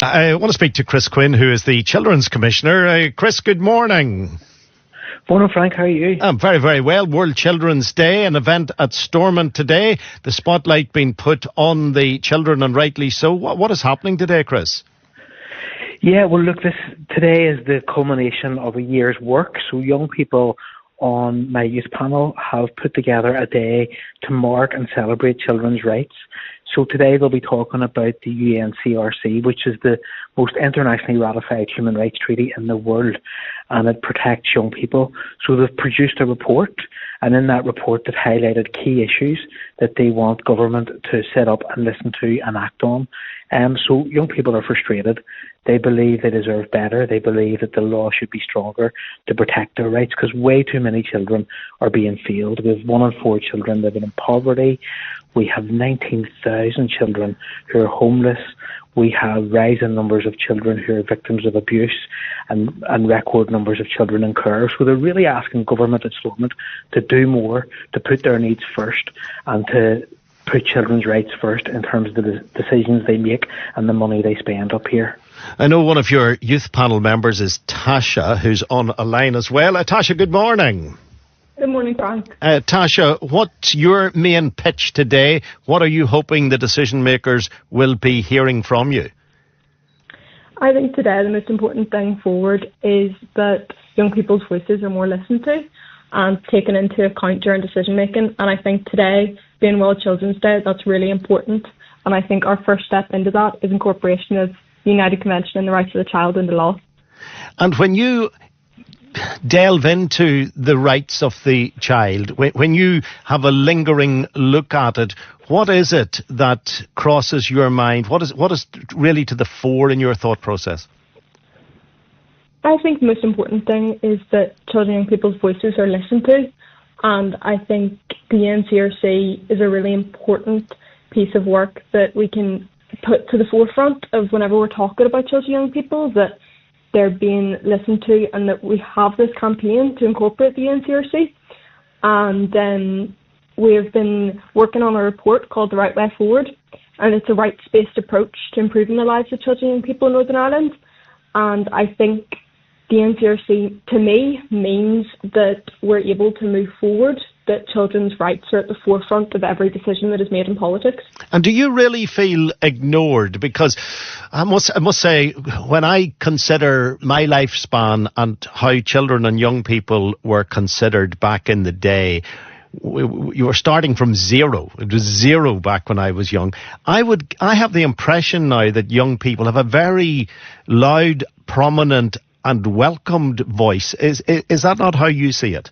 I want to speak to Chris Quinn, who is the Children's Commissioner. Chris, good morning. Morning, Frank. How are you? I'm very, very well. World Children's Day, an event at Stormont today. The spotlight being put on the children, and rightly so. What is happening today, Chris? Yeah, well, look, today is the culmination of a year's work. So young people on my youth panel have put together a day to mark and celebrate children's rights. So today they'll be talking about the UNCRC, which is the most internationally ratified human rights treaty in the world, and it protects young people. So they've produced a report, and in that report they've highlighted key issues that they want government to set up and listen to and act on. So young people are frustrated. They believe they deserve better. They believe that the law should be stronger to protect their rights, because way too many children are being failed. We have 1 in 4 children living in poverty. We have 19,000 children who are homeless. We have rising numbers of children who are victims of abuse and record numbers of children in care. So they're really asking government at Stormont to do more, to put their needs first, and to put children's rights first in terms of the decisions they make and the money they spend up here. I know one of your youth panel members is Tasja, who's on a line as well. Tasja, good morning. Good morning, Frank. Tasja, what's your main pitch today? What are you hoping the decision makers will be hearing from you? I think today the most important thing forward is that young people's voices are more listened to and taken into account during decision making. And I think today, being World Children's Day, that's really important. And I think our first step into that is incorporation of the United Convention on the Rights of the Child into law. And when you delve into the rights of the child, when you have a lingering look at it, what is it that crosses your mind? What is really to the fore in your thought process? I think the most important thing is that children and young people's voices are listened to, and I think the NCRC is a really important piece of work that we can put to the forefront of whenever we're talking about children and young people, that they're being listened to and that we have this campaign to incorporate the NCRC. And we've been working on a report called The Right Way Forward, and it's a rights-based approach to improving the lives of children and young people in Northern Ireland. And I think the NCRC, to me, means that we're able to move forward, that children's rights are at the forefront of every decision that is made in politics. And do you really feel ignored? Because I must say, when I consider my lifespan and how children and young people were considered back in the day, you were starting from zero. It was zero back when I was young. I have the impression now that young people have a very loud, prominent and welcomed voice. Is that not how you see it?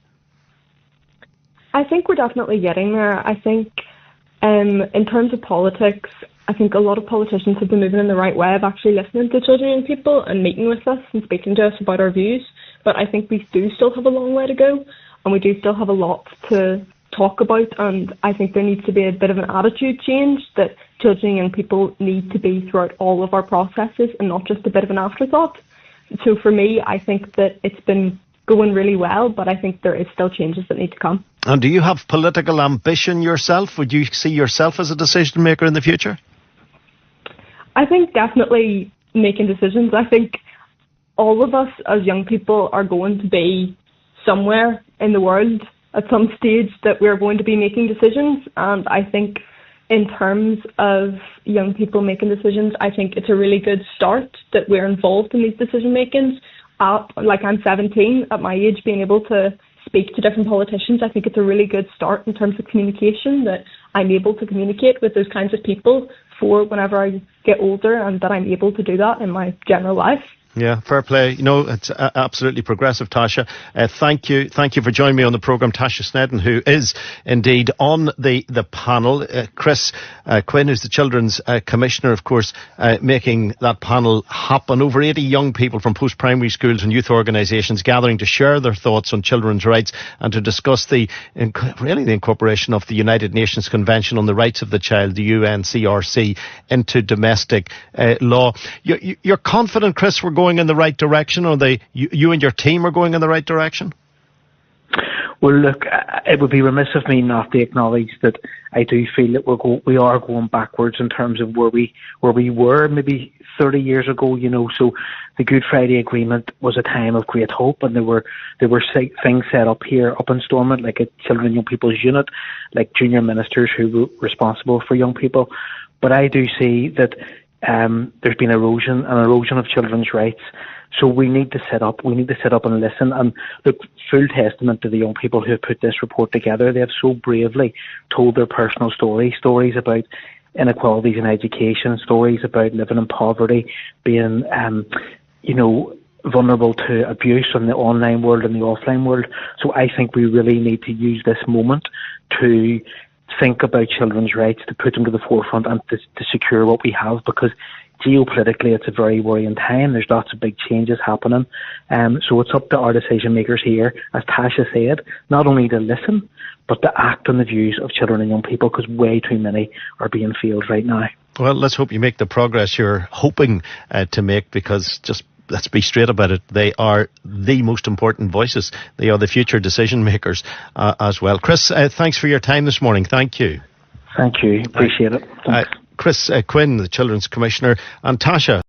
I think we're definitely getting there. I think in terms of politics, I think a lot of politicians have been moving in the right way of actually listening to children and people and meeting with us and speaking to us about our views. But I think we do still have a long way to go, and we do still have a lot to talk about. And I think there needs to be a bit of an attitude change, that children and young people need to be throughout all of our processes and not just a bit of an afterthought. So for me, I think that it's been going really well, but I think there is still changes that need to come. And do you have political ambition yourself? Would you see yourself as a decision maker in the future? I think definitely making decisions. I think all of us as young people are going to be somewhere in the world at some stage that we're going to be making decisions. And I think in terms of young people making decisions, I think it's a really good start that we're involved in these decision makings. Like I'm 17, at my age, being able to speak to different politicians, I think it's a really good start in terms of communication, that I'm able to communicate with those kinds of people for whenever I get older, and that I'm able to do that in my general life. Yeah, fair play. You know, it's absolutely progressive, Tasja. Thank you for joining me on the programme. Tasja Snedden, who is indeed on the panel. Chris Quinn, who's the Children's Commissioner, of course, making that panel happen. Over 80 young people from post-primary schools and youth organisations gathering to share their thoughts on children's rights and to discuss the incorporation of the United Nations Convention on the Rights of the Child, the UNCRC, into domestic law. You're confident, Chris, we're going in the right direction, or you and your team are going in the right direction? Well, look, it would be remiss of me not to acknowledge that I do feel that we are going backwards in terms of where we were maybe 30 years ago. So the Good Friday Agreement was a time of great hope, and there were things set up here up in Stormont, like a Children and Young People's Unit, like junior ministers who were responsible for young people. But I do see that there's been an erosion of children's rights. So we need to sit up and listen. And look, full testament to the young people who have put this report together. They have so bravely told their personal stories about inequalities in education, stories about living in poverty, being, vulnerable to abuse in the online world and the offline world. So I think we really need to use this moment to think about children's rights, to put them to the forefront and to secure what we have, because geopolitically it's a very worrying time. There's lots of big changes happening. So it's up to our decision makers here, as Tasja said, not only to listen, but to act on the views of children and young people, because way too many are being failed right now. Well, let's hope you make the progress you're hoping to make, because let's be straight about it, they are the most important voices. They are the future decision makers as well. Chris, thanks for your time this morning. Thank you. Thank you. Appreciate it. Chris Quinn, the Children's Commissioner, and Tasja